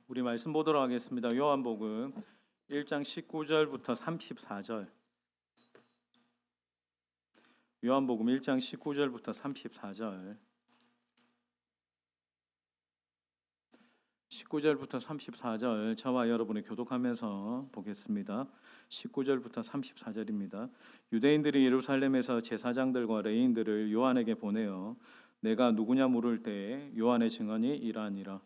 우리 말씀 보도록 하겠습니다. 요한복음 1장 19절부터 34절. 요한복음 1장 19절부터 34절. 19절부터 34절 저와 여러분이 교독하면서 보겠습니다. 19절부터 34절입니다. 유대인들이 예루살렘에서 제사장들과 레인들을 요한에게 보내어 내가 누구냐 물을 때에 요한의 증언이 이러하니라.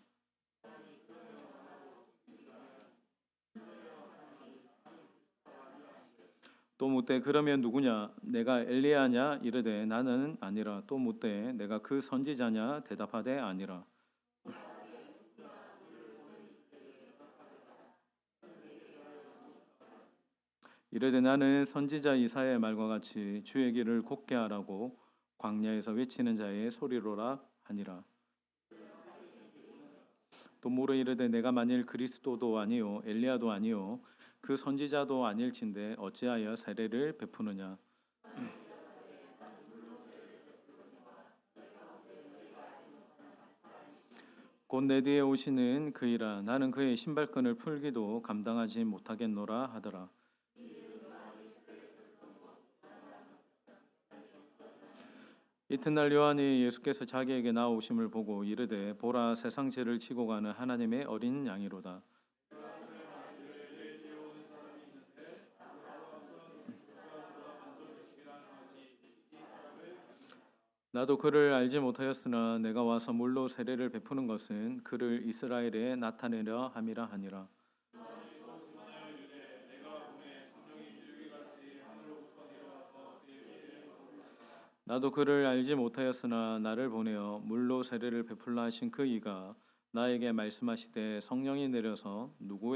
또 묻되 그러면 누구냐? 내가 엘리야냐? 이르되 나는 아니라. 또 묻되 내가 그 선지자냐? 대답하되 아니라. 이르되 나는 선지자 이사야의 말과 같이 주의 길을 곧게 하라고 광야에서 외치는 자의 소리로라 하니라. 또 물어 이르되 내가 만일 그리스도도 아니요 엘리야도 아니요 그 선지자도 아닐진데 어찌하여 세례를 베푸느냐. 곧 내 뒤에 오시는 그이라. 나는 그의 신발끈을 풀기도 감당하지 못하겠노라 하더라. 이튿날 요한이 예수께서 자기에게 나오심을 보고 이르되 보라, 세상 죄를 지고 가는 하나님의 어린 양이로다. 나도 그를 알지 못하였으나 내가 와서 물로 세례를 베푸는 것은 그를 이스라엘에 나타내려 함이라 하니라. 나도 그를 알지 못하였으나 나를 보내어 물로 세례를 베풀라 하신 그 이가 나에게 말씀하시되 성령이 내려서 누구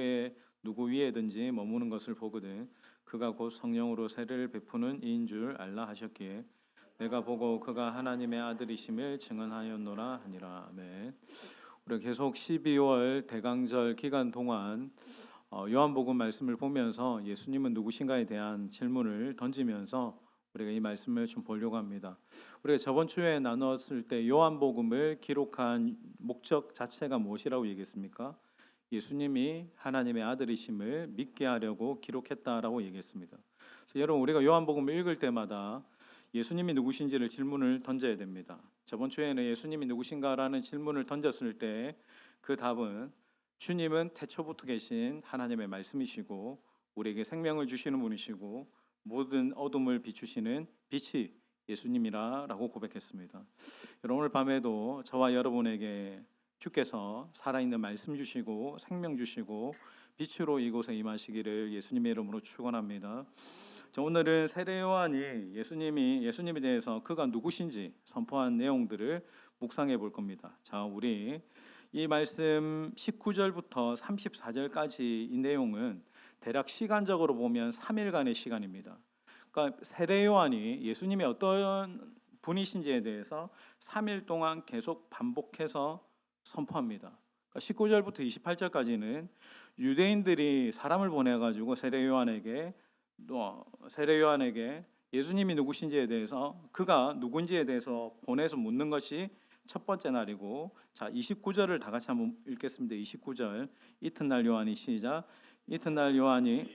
위에든지 머무는 것을 보거든 그가 곧 성령으로 세례를 베푸는 이인 줄 알라 하셨기에 내가 보고 그가 하나님의 아들이심을 증언하였노라 하니라. 아멘. 우리가 계속 12월 대강절 기간 동안 요한복음 말씀을 보면서 예수님은 누구신가에 대한 질문을 던지면서 우리가 이 말씀을 좀 보려고 합니다. 우리가 저번 주에 나눴을 때 요한복음을 기록한 목적 자체가 무엇이라고 얘기했습니까? 예수님이 하나님의 아들이심을 믿게 하려고 기록했다라고 얘기했습니다. 그래서 여러분, 우리가 요한복음을 읽을 때마다 예수님이 누구신지를 질문을 던져야 됩니다. 저번 주에는 예수님이 누구신가라는 질문을 던졌을 때 그 답은 주님은 태초부터 계신 하나님의 말씀이시고 우리에게 생명을 주시는 분이시고 모든 어둠을 비추시는 빛이 예수님이라고 고백했습니다. 여러분, 오늘 밤에도 저와 여러분에게 주께서 살아있는 말씀 주시고 생명 주시고 빛으로 이곳에 임하시기를 예수님의 이름으로 축원합니다. 오늘은 세례 요한이 예수님에 대해서 그가 누구신지 선포한 내용들을 묵상해 볼 겁니다. 자, 우리 이 말씀 19절부터 34절까지 이 내용은 대략 시간적으로 보면 3일간의 시간입니다. 그러니까 세례 요한이 예수님이 어떤 분이신지에 대해서 3일 동안 계속 반복해서 선포합니다. 그러니까 19절부터 28절까지는 유대인들이 사람을 보내가지고 세례 요한에게 예수님이 누구신지에 대해서 그가 누군지에 대해서 보내서 묻는 것이 첫 번째 날이고, 자 29절을 다 같이 한번 읽겠습니다. 29절 이튿날 요한이 시작. 이튿날 요한이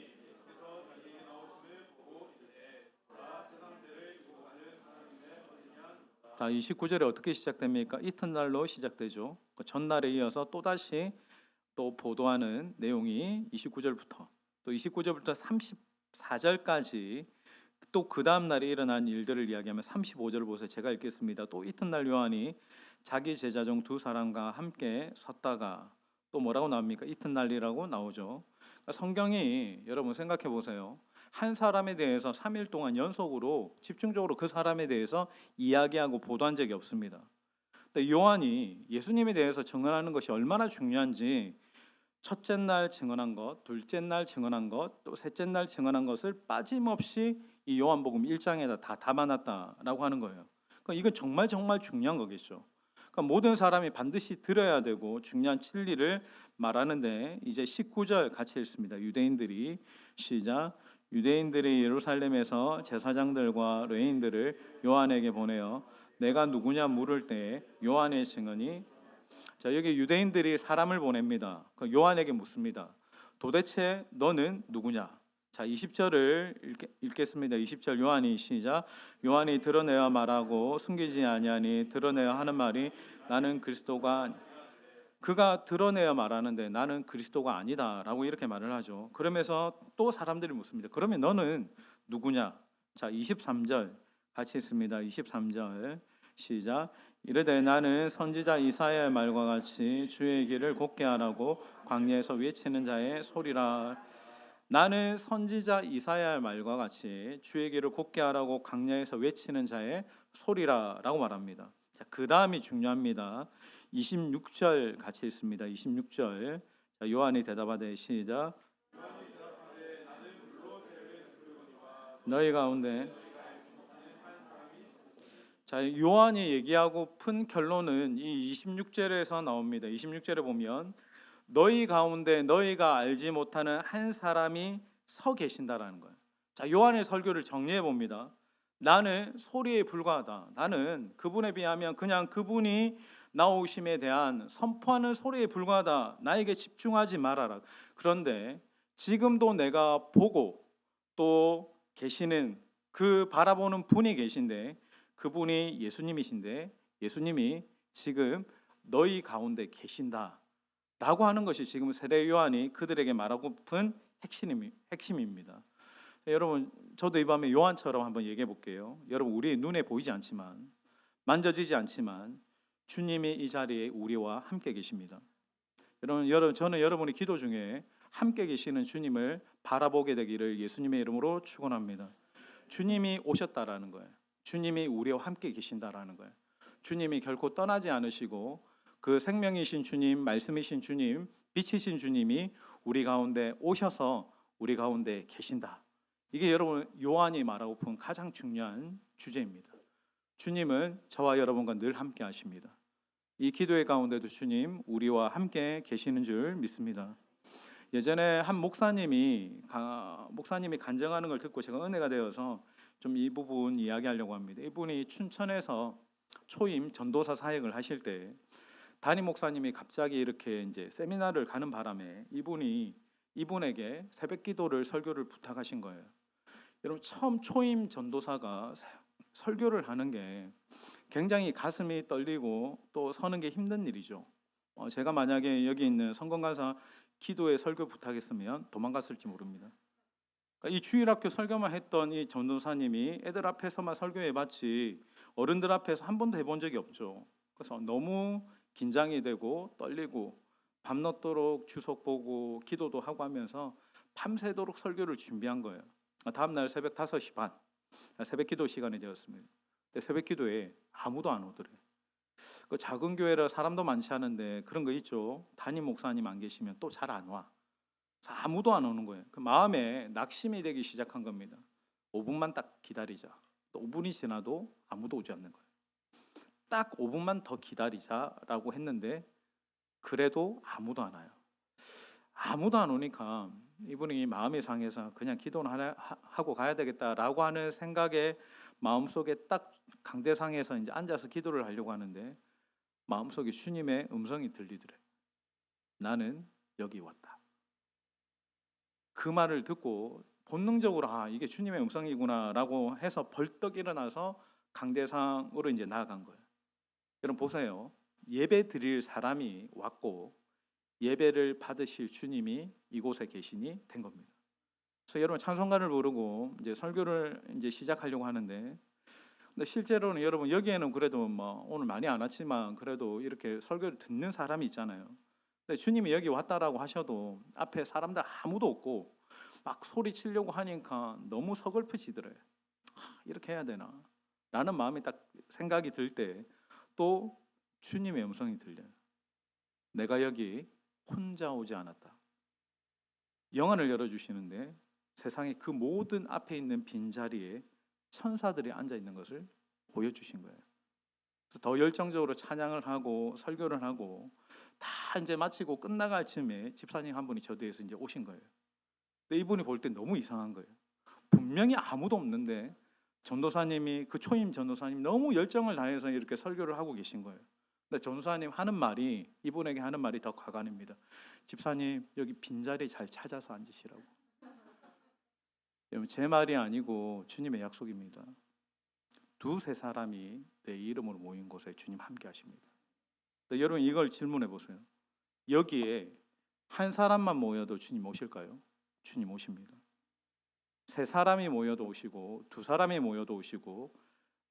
자 29절에 어떻게 시작됩니까? 이튿날로 시작되죠. 전날에 이어서 또다시 또 보도하는 내용이 29절부터 또 29절부터 34절까지 또 그 다음 날에 일어난 일들을 이야기하면 35절을 보세요. 제가 읽겠습니다. 또 이튿날 요한이 자기 제자 중 두 사람과 함께 섰다가 또 뭐라고 나옵니까? 이튿날이라고 나오죠. 그러니까 성경이 여러분 생각해 보세요. 한 사람에 대해서 3일 동안 연속으로 집중적으로 그 사람에 대해서 이야기하고 보도한 적이 없습니다. 근데 요한이 예수님에 대해서 증언하는 것이 얼마나 중요한지 첫째 날 증언한 것, 둘째 날 증언한 것, 또 셋째 날 증언한 것을 빠짐없이 이 요한복음 1장에다 다 담아놨다라고 하는 거예요. 그러니까 이건 정말 중요한 거겠죠. 그러니까 모든 사람이 반드시 들어야 되고 중요한 진리를 말하는데 이제 19절 같이 읽습니다. 유대인들이 시작. 유대인들이 예루살렘에서 제사장들과 레인들을 요한에게 보내어 내가 누구냐 물을 때 요한의 증언이 자, 여기 유대인들이 사람을 보냅니다. 그 요한에게 묻습니다. 도대체 너는 누구냐? 자, 20절을 읽겠습니다. 20절 요한이 시작. 요한이 드러내어 말하고 숨기지 아니하니 드러내어 하는 말이 나는 그리스도가 그가 드러내어 말하는데 나는 그리스도가 아니다라고 이렇게 말을 하죠. 그러면서 또 사람들이 묻습니다. 그러면 너는 누구냐? 자, 23절 같이 있습니다. 23절 시작. 이르되 나는 선지자 이사야의 말과 같이 주의 길을 곧게 하라고 광야에서 외치는 자의 소리라. 나는 선지자 이사야의 말과 같이 주의 길을 곧게 하라고 광야에서 외치는 자의 소리라라고 말합니다. 자, 그 다음이 중요합니다. 26절 같이 있습니다. 26절. 자, 요한이 대답하되 시작. 너희 가운데 자, 요한이 얘기하고픈 결론은 이 26절에서 나옵니다. 26절에 보면 너희 가운데 너희가 알지 못하는 한 사람이 서 계신다라는 거예요. 자, 요한의 설교를 정리해 봅니다. 나는 소리에 불과하다. 나는 그분에 비하면 그냥 그분이 나오심에 대한 선포하는 소리에 불과하다. 나에게 집중하지 말아라. 그런데 지금도 내가 보고 또 계시는 그 바라보는 분이 계신데 그분이 예수님이신데 예수님이 지금 너희 가운데 계신다 라고 하는 것이 지금 세례 요한이 그들에게 말하고픈 핵심입니다. 여러분, 저도 이 밤에 요한처럼 한번 얘기해 볼게요. 여러분, 우리 눈에 보이지 않지만 만져지지 않지만 주님이 이 자리에 우리와 함께 계십니다. 여러분, 저는 여러분이 기도 중에 함께 계시는 주님을 바라보게 되기를 예수님의 이름으로 축원합니다. 주님이 오셨다라는 거예요. 주님이 우리와 함께 계신다라는 거예요. 주님이 결코 떠나지 않으시고 그 생명이신 주님, 말씀이신 주님, 빛이신 주님이 우리 가운데 오셔서 우리 가운데 계신다. 이게 여러분 요한이 말하고픈 가장 중요한 주제입니다. 주님은 저와 여러분과 늘 함께 하십니다. 이 기도의 가운데도 주님 우리와 함께 계시는 줄 믿습니다. 예전에 한 목사님이 간증하는 걸 듣고 제가 은혜가 되어서 좀 이 부분 이야기하려고 합니다. 이분이 춘천에서 초임 전도사 사역을 하실 때 담임 목사님이 갑자기 이렇게 이제 세미나를 가는 바람에 이분에게 새벽 기도를 설교를 부탁하신 거예요. 여러분, 처음 초임 전도사가 설교를 하는 게 굉장히 가슴이 떨리고 또 서는 게 힘든 일이죠. 제가 만약에 여기 있는 성건간사 기도에 설교 부탁했으면 도망갔을지 모릅니다. 그러니까 이 주일학교 설교만 했던 이 전도사님이 애들 앞에서만 설교해봤지 어른들 앞에서 한 번도 해본 적이 없죠. 그래서 너무 긴장이 되고 떨리고 밤늦도록 주석 보고 기도도 하고 하면서 밤새도록 설교를 준비한 거예요. 다음날 새벽 5시 반 새벽 기도 시간이 되었습니다. 근데 새벽 기도에 아무도 안 오더래. 그 작은 교회라 사람도 많지 않은데 그런 거 있죠. 담임 목사님 안 계시면 또 잘 안 와. 아무도 안 오는 거예요. 그 마음에 낙심이 되기 시작한 겁니다. 5분만 딱 기다리자. 또 5분이 지나도 아무도 오지 않는 거예요. 딱 5분만 더 기다리자라고 했는데 그래도 아무도 안 와요. 아무도 안 오니까 이분이 마음이 상해서 그냥 기도는 하고 가야 되겠다라고 하는 생각에 마음속에 딱 강대상에서 이제 앉아서 기도를 하려고 하는데 마음속에 주님의 음성이 들리더래. 나는 여기 왔다. 그 말을 듣고 본능적으로 이게 주님의 음성이구나라고 해서 벌떡 일어나서 강대상으로 이제 나아간 거예요. 여러분 보세요. 예배 드릴 사람이 왔고 예배를 받으실 주님이 이곳에 계시니 된 겁니다. 그래서 여러분 찬송가를 부르고 이제 설교를 이제 시작하려고 하는데 근데 실제로는 여러분 여기에는 그래도 뭐 오늘 많이 안 왔지만 그래도 이렇게 설교를 듣는 사람이 있잖아요. 근데 주님이 여기 왔다라고 하셔도 앞에 사람들 아무도 없고 막 소리치려고 하니까 너무 서글프지더래요. 이렇게 해야 되나? 라는 마음이 딱 생각이 들 때 또 주님의 음성이 들려요. 내가 여기 혼자 오지 않았다. 영안을 열어주시는데 세상의 그 모든 앞에 있는 빈자리에 천사들이 앉아 있는 것을 보여주신 거예요. 그래서 더 열정적으로 찬양을 하고 설교를 하고 다 이제 마치고 끝나갈 즈음에 집사님 한 분이 저 뒤에서 이제 오신 거예요. 근데 이분이 볼 때 너무 이상한 거예요. 분명히 아무도 없는데 전도사님이 그 초임 전도사님 너무 열정을 다해서 이렇게 설교를 하고 계신 거예요. 근데 전도사님 하는 말이, 이분에게 하는 말이 더 가관입니다. 집사님, 여기 빈자리 잘 찾아서 앉으시라고. 여러분, 제 말이 아니고 주님의 약속입니다. 두세 사람이 내 이름으로 모인 곳에 주님 함께 하십니다. 여러분, 이걸 질문해 보세요. 여기에 한 사람만 모여도 주님 오실까요? 주님 오십니다. 세 사람이 모여도 오시고, 두 사람이 모여도 오시고,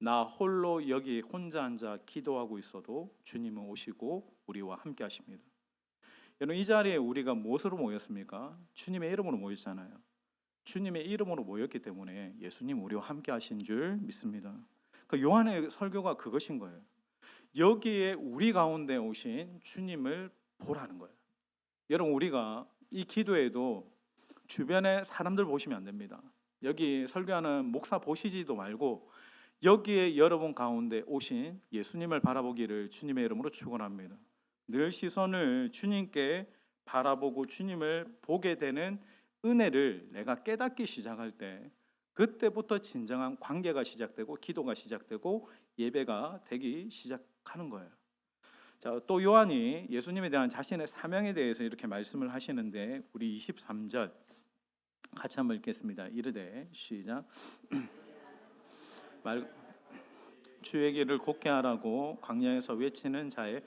나 홀로 여기 혼자 앉아 기도하고 있어도 주님은 오시고 우리와 함께 하십니다. 여러분, 이 자리에 우리가 무엇으로 모였습니까? 주님의 이름으로 모였잖아요. 주님의 이름으로 모였기 때문에 예수님 우리와 함께 하신 줄 믿습니다. 그 요한의 설교가 그것인 거예요. 여기에 우리 가운데 오신 주님을 보라는 거예요. 여러분, 우리가 이 기도에도 주변에 사람들 보시면 안 됩니다. 여기 설교하는 목사 보시지도 말고 여기에 여러분 가운데 오신 예수님을 바라보기를 주님의 이름으로 축원합니다. 늘 시선을 주님께 바라보고 주님을 보게 되는 은혜를 내가 깨닫기 시작할 때, 그때부터 진정한 관계가 시작되고 기도가 시작되고 예배가 되기 시작하는 거예요. 자, 또 요한이 예수님에 대한 자신의 사명에 대해서 이렇게 말씀을 하시는데, 우리 23절 같이 한번 읽겠습니다. 이르되, 시작. 주의 길을 곱게 하라고 광야에서 외치는 자의,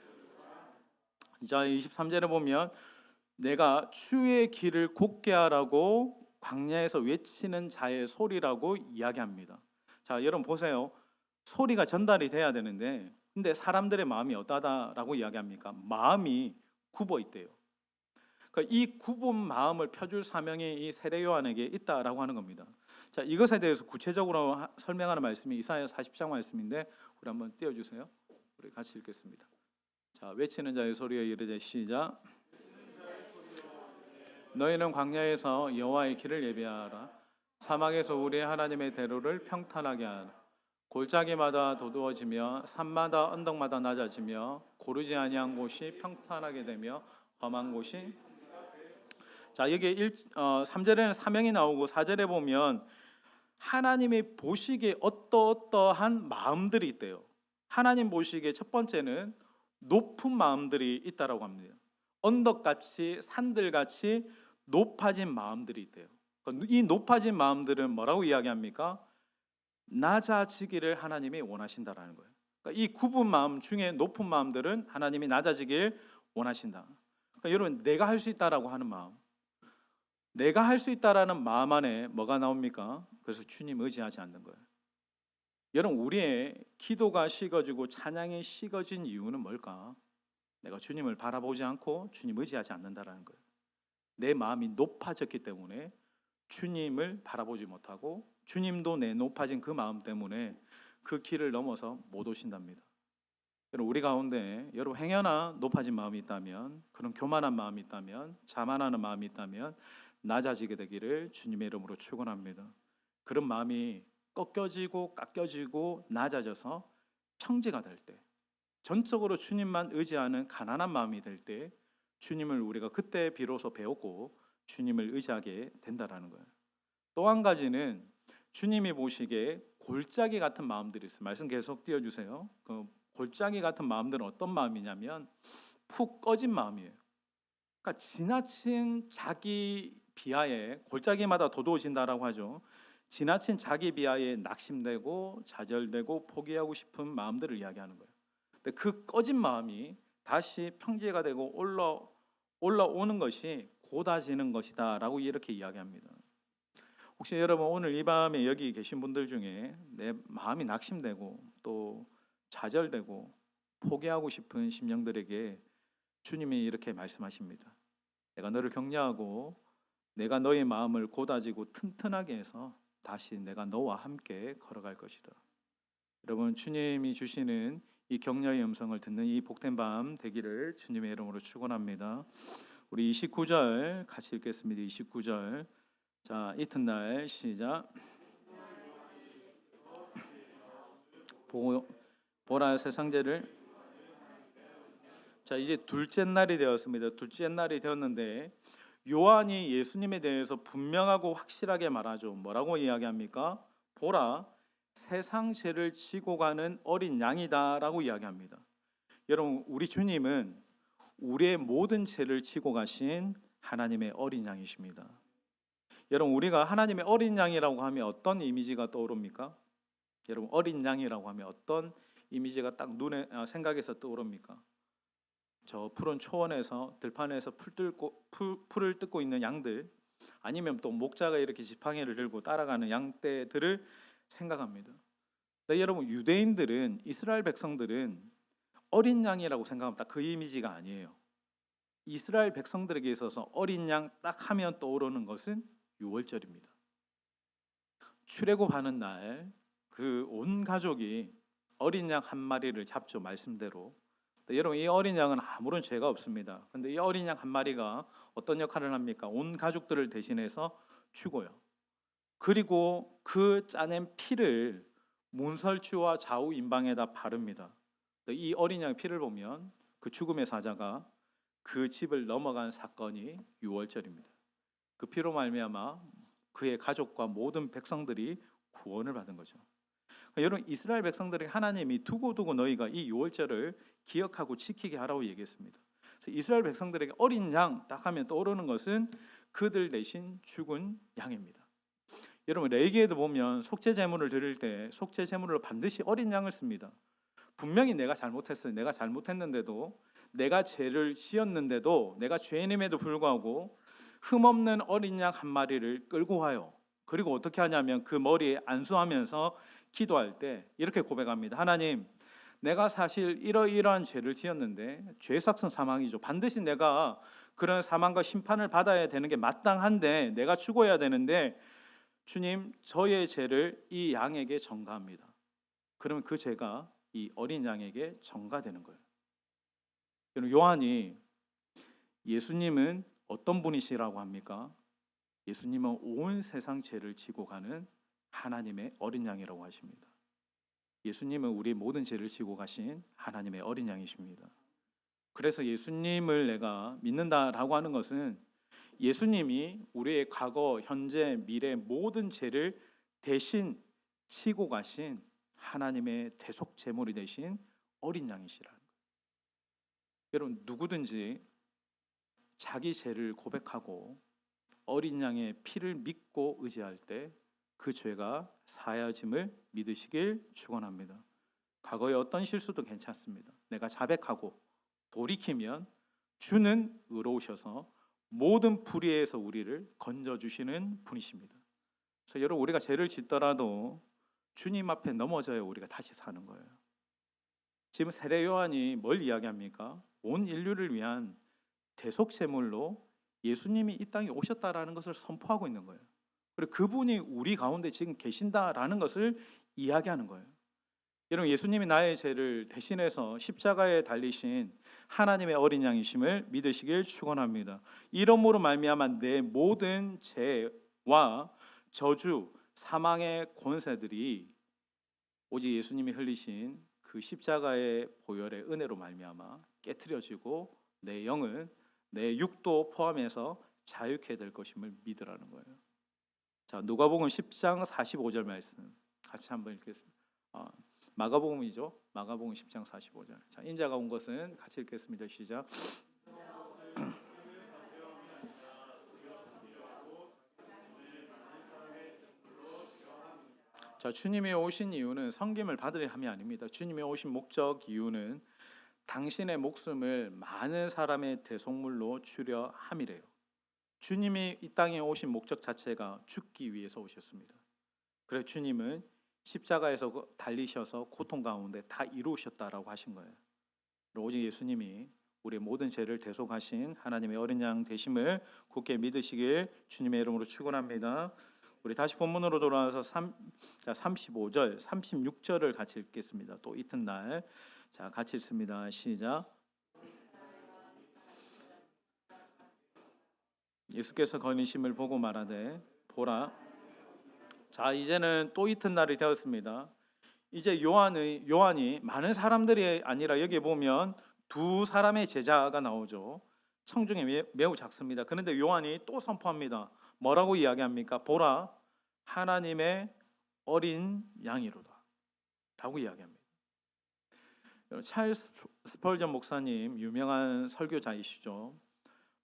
자 23절에 보면 내가 주의 길을 곱게 하라고 광야에서 외치는 자의 소리라고 이야기합니다. 자, 여러분 보세요. 소리가 전달이 돼야 되는데, 근데 사람들의 마음이 어떠하다라고 이야기합니까? 마음이 굽어 있대요. 그러니까 이 굽은 마음을 펴줄 사명이 이 세례 요한에게 있다라고 하는 겁니다. 자, 이것에 대해서 구체적으로 설명하는 말씀이 이사야 40장 말씀인데, 우리 한번 띄워주세요. 우리 같이 읽겠습니다. 자, 외치는 자의 소리에 이르되, 시작. 너희는 광야에서 여호와의 길을 예비하라. 사막에서 우리 하나님의 대로를 평탄하게 하라. 골짜기마다 도두어지며 산마다 언덕마다 낮아지며 고르지 아니한 곳이 평탄하게 되며 험한 곳이, 자, 여기 3절에는 사명이 나오고 4절에 보면 하나님이 보시기에 어떠한 마음들이 있대요. 하나님 보시기에 첫 번째는 높은 마음들이 있다라고 합니다. 언덕같이 산들같이 높아진 마음들이 있대요. 이 높아진 마음들은 뭐라고 이야기합니까? 낮아지기를 하나님이 원하신다라는 거예요. 그러니까 이 굽은 마음 중에 높은 마음들은 하나님이 낮아지길 원하신다. 그러니까 여러분, 내가 할 수 있다라고 하는 마음, 내가 할 수 있다라는 마음 안에 뭐가 나옵니까? 그래서 주님 의지하지 않는 거예요. 여러분, 우리의 기도가 식어지고 찬양이 식어진 이유는 뭘까? 내가 주님을 바라보지 않고 주님 의지하지 않는다라는 거예요. 내 마음이 높아졌기 때문에 주님을 바라보지 못하고, 주님도 내 높아진 그 마음 때문에 그 길을 넘어서 못 오신답니다. 여러분, 우리 가운데 여러분 행여나 높아진 마음이 있다면, 그런 교만한 마음이 있다면, 자만하는 마음이 있다면 낮아지게 되기를 주님의 이름으로 축원합니다. 그런 마음이 꺾여지고 깎여지고 낮아져서 평지가 될 때, 전적으로 주님만 의지하는 가난한 마음이 될 때, 주님을 우리가 그때 비로소 배우고 주님을 의지하게 된다라는 거예요. 또 한 가지는 주님이 보시기에 골짜기 같은 마음들이 있어요. 말씀 계속 띄워주세요. 그 골짜기 같은 마음들은 어떤 마음이냐면 푹 꺼진 마음이에요. 그러니까 지나친 자기 비하에, 골짜기마다 도도해진다라고 하죠. 지나친 자기 비하에 낙심되고 좌절되고 포기하고 싶은 마음들을 이야기하는 거예요. 근데 그 꺼진 마음이 다시 평지가 되고 올라오는 것이 곧아지는 것이다라고 이렇게 이야기합니다. 혹시 여러분 오늘 이 밤에 여기 계신 분들 중에 내 마음이 낙심되고 또 좌절되고 포기하고 싶은 심령들에게 주님이 이렇게 말씀하십니다. 내가 너를 격려하고 내가 너의 마음을 곧아지고 튼튼하게 해서 다시 내가 너와 함께 걸어갈 것이다. 여러분, 주님이 주시는 이 격려의 음성을 듣는 이 복된 밤 되기를 주님의 이름으로 축원합니다. 우리 29절 같이 읽겠습니다. 29절. 자, 이튿날 시작. 보라, 세상제를, 자, 이제 둘째 날이 되었습니다. 둘째 날이 되었는데 요한이 예수님에 대해서 분명하고 확실하게 말하죠. 뭐라고 이야기합니까? 보라, 세상 죄를 지고 가는 어린 양이다라고 이야기합니다. 여러분, 우리 주님은 우리의 모든 죄를 지고 가신 하나님의 어린 양이십니다. 여러분, 우리가 하나님의 어린 양이라고 하면 어떤 이미지가 떠오릅니까? 여러분, 어린 양이라고 하면 어떤 이미지가 딱 눈에 생각에서 떠오릅니까? 저 푸른 초원에서 들판에서 풀을 뜯고 있는 양들, 아니면 또 목자가 이렇게 지팡이를 들고 따라가는 양떼들을 생각합니다. 네, 여러분, 유대인들은, 이스라엘 백성들은 어린 양이라고 생각하면 딱 그 이미지가 아니에요. 이스라엘 백성들에게 있어서 어린 양 딱 하면 떠오르는 것은 유월절입니다. 출애굽하는 날 그 온 가족이 어린 양 한 마리를 잡죠, 말씀대로. 네, 여러분, 이 어린 양은 아무런 죄가 없습니다. 근데 이 어린 양 한 마리가 어떤 역할을 합니까? 온 가족들을 대신해서 죽어요. 그리고 그 짜낸 피를 문설주와 좌우 임방에다 바릅니다. 이 어린 양의 피를 보면 그 죽음의 사자가 그 집을 넘어간 사건이 유월절입니다. 그 피로 말미암아 그의 가족과 모든 백성들이 구원을 받은 거죠. 여러분, 이스라엘 백성들에게 하나님이 두고두고 너희가 이 유월절을 기억하고 지키게 하라고 얘기했습니다. 그래서 이스라엘 백성들에게 어린 양 딱 하면 떠오르는 것은 그들 대신 죽은 양입니다. 여러분, 레위기에도 보면 속죄 제물을 드릴 때 속죄 제물로 반드시 어린 양을 씁니다. 분명히 내가 잘못했어요. 내가 잘못했는데도, 내가 죄를 지었는데도, 내가 죄인임에도 불구하고 흠없는 어린 양 한 마리를 끌고 와요. 그리고 어떻게 하냐면 그 머리에 안수하면서 기도할 때 이렇게 고백합니다. 하나님, 내가 사실 이러이러한 죄를 지었는데 죄삭은 사망이죠. 반드시 내가 그런 사망과 심판을 받아야 되는 게 마땅한데, 내가 죽어야 되는데 주님, 저의 죄를 이 양에게 전가합니다. 그러면 그 죄가 이 어린 양에게 전가되는 거예요. 여러분, 요한이 예수님은 어떤 분이시라고 합니까? 예수님은 온 세상 죄를 지고 가는 하나님의 어린 양이라고 하십니다. 예수님은 우리의 모든 죄를 지고 가신 하나님의 어린 양이십니다. 그래서 예수님을 내가 믿는다라고 하는 것은 예수님이 우리의 과거, 현재, 미래 모든 죄를 대신 지고 가신 하나님의 대속 제물이 되신 어린 양이시라는 거예요. 여러분, 누구든지 자기 죄를 고백하고 어린 양의 피를 믿고 의지할 때 그 죄가 사하여짐을 믿으시길 축원합니다. 과거의 어떤 실수도 괜찮습니다. 내가 자백하고 돌이키면 주는 의로우셔서 모든 불의에서 우리를 건져주시는 분이십니다. 그래서 여러분, 우리가 죄를 짓더라도 주님 앞에 넘어져야 우리가 다시 사는 거예요. 지금 세례 요한이 뭘 이야기합니까? 온 인류를 위한 대속 제물로 예수님이 이 땅에 오셨다라는 것을 선포하고 있는 거예요. 그리고 그분이 우리 가운데 지금 계신다라는 것을 이야기하는 거예요. 여러분, 예수님이 나의 죄를 대신해서 십자가에 달리신 하나님의 어린 양이심을 믿으시길 축원합니다. 이러므로 말미암아 내 모든 죄와 저주, 사망의 권세들이 오직 예수님이 흘리신 그 십자가의 보혈의 은혜로 말미암아 깨트려지고 내 영은, 내 육도 포함해서 자유케 될 것임을 믿으라는 거예요. 자, 누가복음 10장 45절 말씀 같이 한번 읽겠습니다. 마가복음이죠. 마가복음 10장 45절. 자, 인자가 온 것은 같이 읽겠습니다. 시작. 자, 주님이 오신 이유는 섬김을 받으려 함이 아닙니다. 주님이 오신 목적, 이유는 당신의 목숨을 많은 사람의 대속물로 주려 함이래요. 주님이 이 땅에 오신 목적 자체가 죽기 위해서 오셨습니다. 그래서 주님은 십자가에서 달리셔서 고통 가운데 다 이루셨다라고 하신 거예요. 오직 예수님이 우리의 모든 죄를 대속하신 하나님의 어린 양 되심을 굳게 믿으시길 주님의 이름으로 축원합니다. 우리 다시 본문으로 돌아와서 35절, 36절을 같이 읽겠습니다. 또 이튿날, 자, 같이 읽습니다. 시작. 예수께서 거니심을 보고 말하되 보라. 자, 이제는 또 이튿날이 되었습니다. 이제 요한이 많은 사람들이 아니라 여기 보면 두 사람의 제자가 나오죠. 청중이 매우 작습니다. 그런데 요한이 또 선포합니다. 뭐라고 이야기합니까? 보라, 하나님의 어린 양이로다 라고 이야기합니다. 찰스 스펄전 목사님 유명한 설교자이시죠.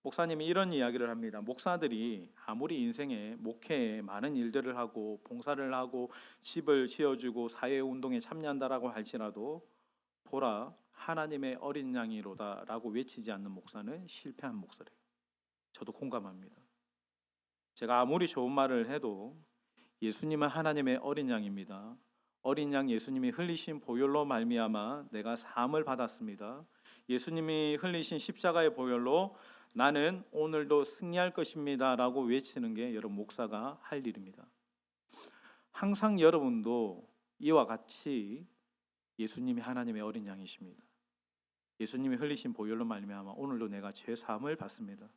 목사님이 이런 이야기를 합니다. 목사들이 아무리 인생에 목회에 많은 일들을 하고 봉사를 하고 집을 지어주고 사회 운동에 참여한다라고 할지라도 보라 하나님의 어린 양이로다라고 외치지 않는 목사는 실패한 목사래요. 저도 공감합니다. 제가 아무리 좋은 말을 해도 예수님은 하나님의 어린 양입니다. 어린 양 예수님이 흘리신 보혈로 말미암아 내가 사함을 받았습니다. 예수님이 흘리신 십자가의 보혈로 나는 오늘도 승리할 것입니다 라고 외치는 게 여러분 목사가 할 일입니다. 항상 여러분도 이와 같이 예수님이 하나님의 어린 양이십니다. 예수님이 흘리신 보혈로 말미암아 오늘도 내가 죄 사함을 받습니다.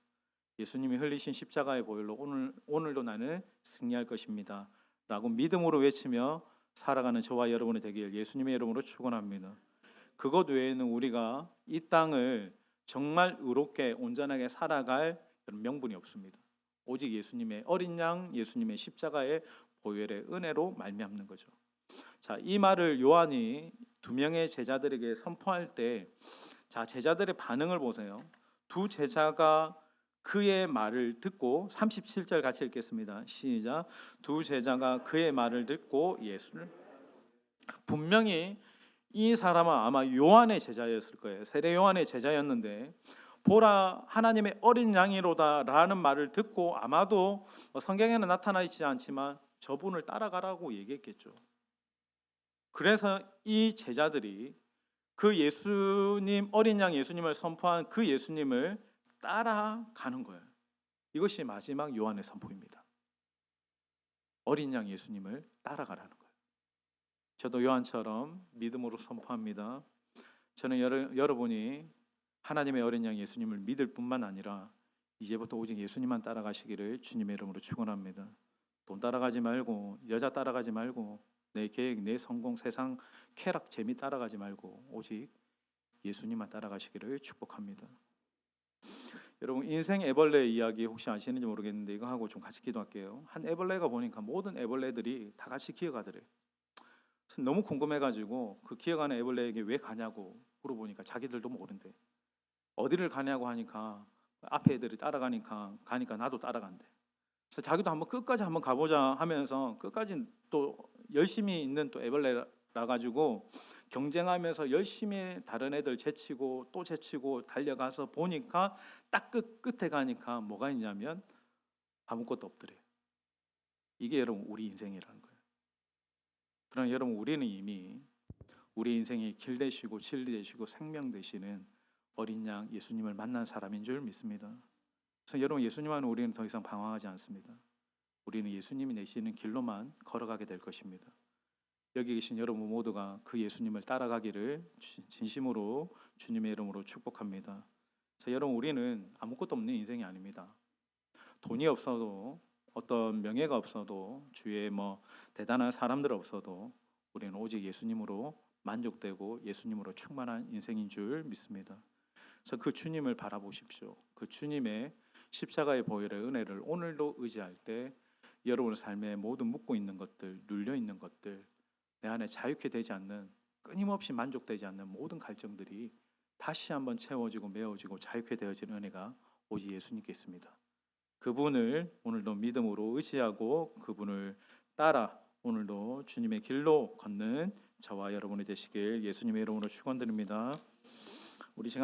예수님이 흘리신 십자가의 보혈로 오늘도 나는 승리할 것입니다 라고 믿음으로 외치며 살아가는 저와 여러분이 되길 예수님의 이름으로 축원합니다. 그것 외에는 우리가 이 땅을 정말 의롭게 온전하게 살아갈 명분이 없습니다. 오직 예수님의 어린 양, 예수님의 십자가의 보혈의 은혜로 말미암는 거죠. 자, 이 말을 요한이 두 명의 제자들에게 선포할 때, 자, 제자들의 반응을 보세요. 두 제자가 그의 말을 듣고 37절 같이 읽겠습니다. 시작. 두 제자가 그의 말을 듣고 예수를 분명히 이 사람은 아마 요한의 제자였을 거예요. 세례 요한의 제자였는데 보라 하나님의 어린 양이로다 라는 말을 듣고 아마도 성경에는 나타나 있지 않지만 저분을 따라가라고 얘기했겠죠. 그래서 이 제자들이 그 예수님 어린 양 예수님을 선포한 그 예수님을 따라가는 거예요. 이것이 마지막 요한의 선포입니다. 어린 양 예수님을 따라가라는 거예요. 저도 요한처럼 믿음으로 선포합니다. 저는 여러분이 하나님의 어린 양 예수님을 믿을 뿐만 아니라 이제부터 오직 예수님만 따라가시기를 주님의 이름으로 축원합니다. 돈 따라가지 말고 여자 따라가지 말고 내 계획, 내 성공, 세상 쾌락, 재미 따라가지 말고 오직 예수님만 따라가시기를 축복합니다. 여러분 인생 애벌레 이야기 혹시 아시는지 모르겠는데 이거 하고 좀 같이 기도할게요. 한 애벌레가 보니까 모든 애벌레들이 다 같이 기어가더래요. 너무 궁금해가지고 그 기어가는 애벌레에게 왜 가냐고 물어보니까 자기들도 모른대. 어디를 가냐고 하니까 앞에 애들이 따라가니까 나도 따라간대. 그래서 자기도 한번 끝까지 한번 가보자 하면서 끝까지 또 열심히 있는 또 애벌레라 가지고 경쟁하면서 열심히 다른 애들 제치고 또 제치고 달려가서 보니까 딱 끝에 가니까 뭐가 있냐면 아무것도 없더래요. 이게 여러분 우리 인생이라는 거예요. 그럼 여러분 우리는 이미 우리 인생의 길 되시고 진리 되시고 생명 되시는 어린 양 예수님을 만난 사람인 줄 믿습니다. 그래서 여러분 예수님 안에 우리는 더 이상 방황하지 않습니다. 우리는 예수님이 내시는 길로만 걸어가게 될 것입니다. 여기 계신 여러분 모두가 그 예수님을 따라가기를 진심으로 주님의 이름으로 축복합니다. 그래서 여러분 우리는 아무것도 없는 인생이 아닙니다. 돈이 없어도 어떤 명예가 없어도 주위에 대단한 사람들 없어도 우리는 오직 예수님으로 만족되고 예수님으로 충만한 인생인 줄 믿습니다. 그래서 그 주님을 바라보십시오. 그 주님의 십자가의 보혈의 은혜를 오늘도 의지할 때 여러분의 삶에 모든 묶고 있는 것들, 눌려 있는 것들, 내 안에 자유케 되지 않는 끊임없이 만족되지 않는 모든 갈증들이 다시 한번 채워지고 메워지고 자유케 되어지는 은혜가 오직 예수님께 있습니다. 그분을 오늘도 믿음으로 의지하고 그분을 따라 오늘도 주님의 길로 걷는 저와 여러분이 되시길 예수님의 이름으로 축원드립니다. 우리 시간